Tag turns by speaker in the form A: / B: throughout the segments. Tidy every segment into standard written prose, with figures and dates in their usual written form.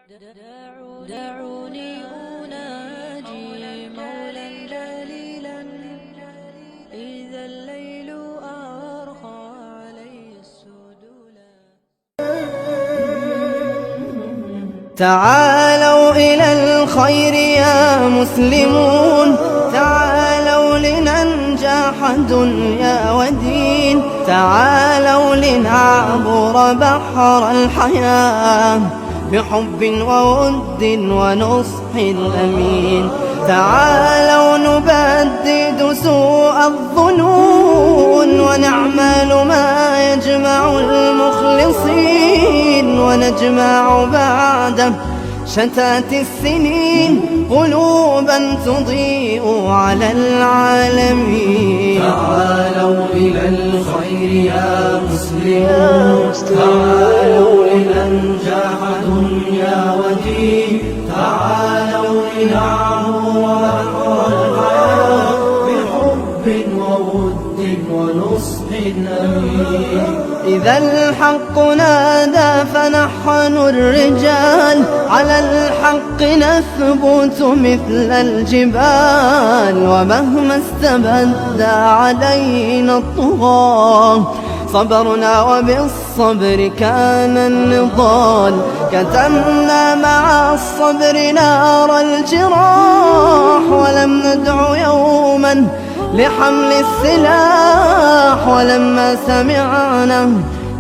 A: دعوني أناجي مولا جليلا إذا الليل أرخى علي السدولا.
B: تعالوا إلى الخير يا مسلمون، تعالوا لننجح دنيا ودين، تعالوا لنعبر بحر الحياة بحب وود ونصح أمين. تعالوا نبدد سوء الظنون ونعمل ما يجمع المخلصين، ونجمع بعد شتات السنين قلوبا تضيء على العالمين.
C: تعالوا إلى الخير يا مسلمون، تعالوا لننجح دنيا ودين، تعالوا لنعبر بحر الحياة بحب وود ونصح أمين.
B: إذا الحق نادى فنحن الرجال، على الحق نثبت مثل الجبال، ومهما استبد علينا الطغاة صبرنا وبالصبر كان النضال. كتمنا مع الصبر نار الجراح، ولم ندع يوما لحمل السلاح، ولما سمعنا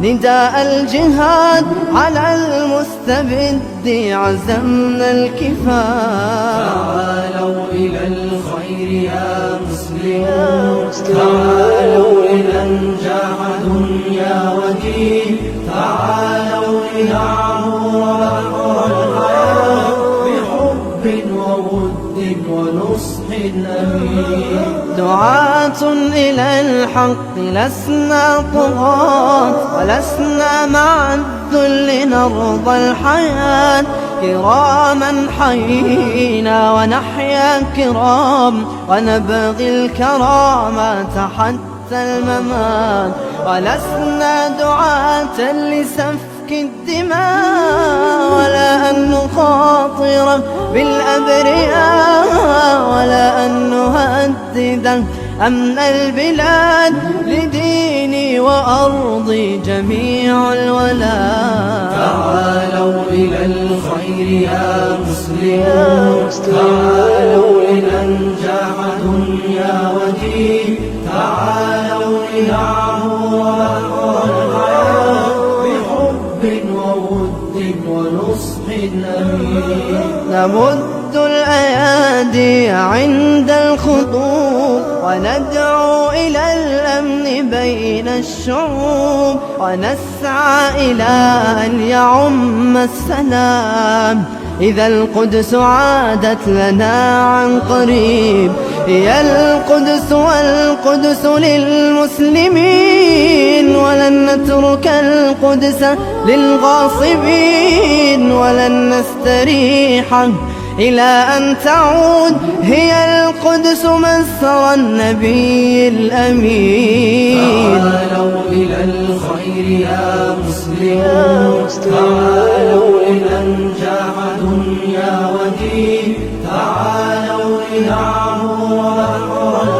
B: نداء الجهاد على المستبد عزمنا الكفاح.
C: تعالوا إلى الخير يا مسلمون، تعالوا لننجح دنيا ودين، تعالوا لنعبر بحر الحياة بحب وود ونصح أمين.
B: دعاة إلى الحق لسنا طغاة، ولسنا مع الذل نرضى الحياة. كراما حيينا ونحيا كرام، ونبغي الكرامات حتى الممات. ولسنا دعاة لسفك الدماء، ولا أن نخاطر بالأبرياء، ولا أن نهدد أمن البلاد. لديني وأرضي جميع الولاء.
C: تعالوا إلى الخير يا مسلمون، تعالوا لننجح دنيا ودين، تعالوا لنعبر بحر الحياة بحب وود ونصح أمين.
B: نمد الأيادي عند الخطوب، وندعو إلى الأمن بين الشعوب، ونسعى إلى أن يعم السلام. إذا القدس عادت لنا عن قريب، هي القدس والقدس للمسلمين، ولن نترك القدس للغاصبين، ولن نستريح إلى أن تعود هي القدس مسرى النبي الأمين.
C: تعالوا إلى الخير يا مسلمون، تعالوا لننجح دنيا ودين، تعالوا لنعبر بحر